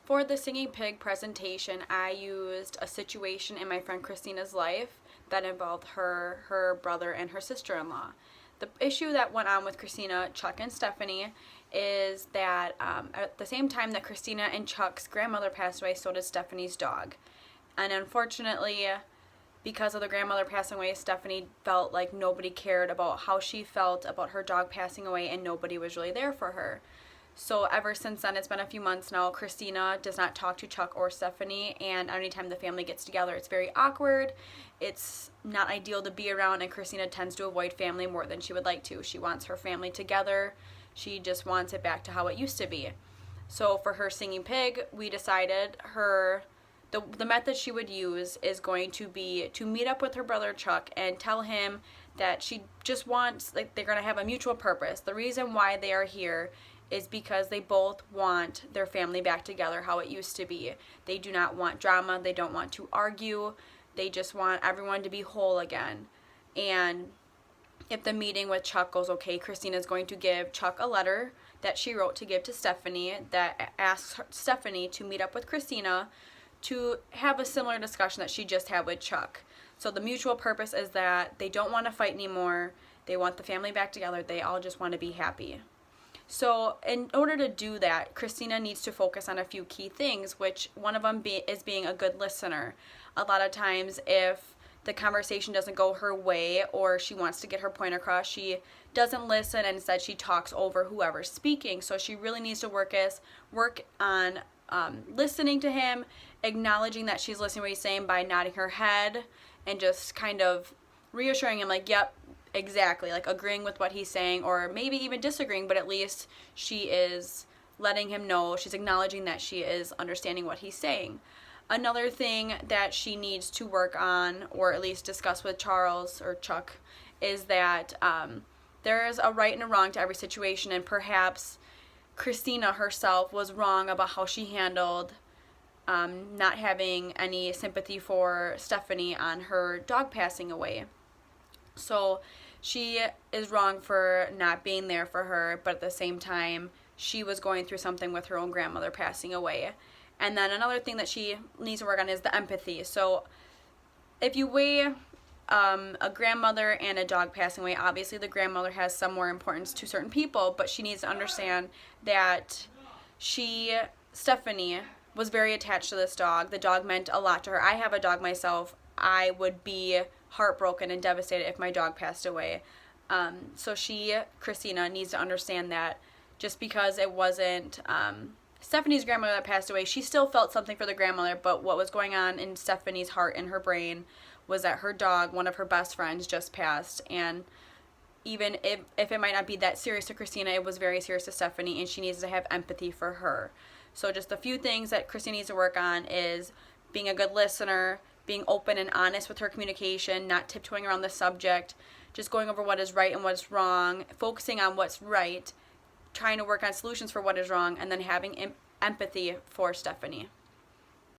For the Singing Pig presentation, I used a situation in my friend Christina's life that involved her brother, and her sister-in-law. The issue that went on with Christina, Chuck, and Stephanie is that at the same time that Christina and Chuck's grandmother passed away, so did Stephanie's dog. And unfortunately, because of the grandmother passing away, Stephanie felt like nobody cared about how she felt about her dog passing away, and nobody was really there for her. So ever since then, it's been a few months now, Christina does not talk to Chuck or Stephanie, and anytime the family gets together, it's very awkward. It's not ideal to be around, and Christina tends to avoid family more than she would like to. She wants her family together. She just wants it back to how it used to be. So for her Singing Pig, we decided the method she would use is going to be to meet up with her brother Chuck and tell him that she just wants, like, they're going to have a mutual purpose. The reason why they are here is because they both want their family back together how it used to be. They do not want drama. They don't want to argue. They just want everyone to be whole again. And if the meeting with Chuck goes okay, Christina's going to give Chuck a letter that she wrote to give to Stephanie that asks Stephanie to meet up with Christina to have a similar discussion that she just had with Chuck. So the mutual purpose is that they don't want to fight anymore. They want the family back together. They all just want to be happy. So in order to do that, Christina needs to focus on a few key things, which one of them is being a good listener. A lot of times if the conversation doesn't go her way or she wants to get her point across, she doesn't listen, and instead she talks over whoever's speaking. So she really needs to work on listening to him, acknowledging that she's listening to what he's saying by nodding her head and just kind of reassuring him, like, yep, exactly, like agreeing with what he's saying, or maybe even disagreeing, but at least she is letting him know, she's acknowledging that she is understanding what he's saying. Another thing that she needs to work on, or at least discuss with Charles or Chuck, is that there is a right and a wrong to every situation, and perhaps Christina herself was wrong about how she handled not having any sympathy for Stephanie on her dog passing away. So she is wrong for not being there for her, but at the same time, she was going through something with her own grandmother passing away. And then another thing that she needs to work on is the empathy. So if you weigh a grandmother and a dog passing away, obviously the grandmother has some more importance to certain people, but she needs to understand that Stephanie, was very attached to this dog. The dog meant a lot to her. I have a dog myself. I would be heartbroken and devastated if my dog passed away. So Christina, needs to understand that just because it wasn't Stephanie's grandmother that passed away, she still felt something for the grandmother, but what was going on in Stephanie's heart and her brain was that her dog, one of her best friends, just passed. And even if it might not be that serious to Christina, it was very serious to Stephanie, and she needs to have empathy for her. So just a few things that Christina needs to work on is being a good listener, being open and honest with her communication, not tiptoeing around the subject, just going over what is right and what's wrong, focusing on what's right, trying to work on solutions for what is wrong, and then having empathy for Stephanie.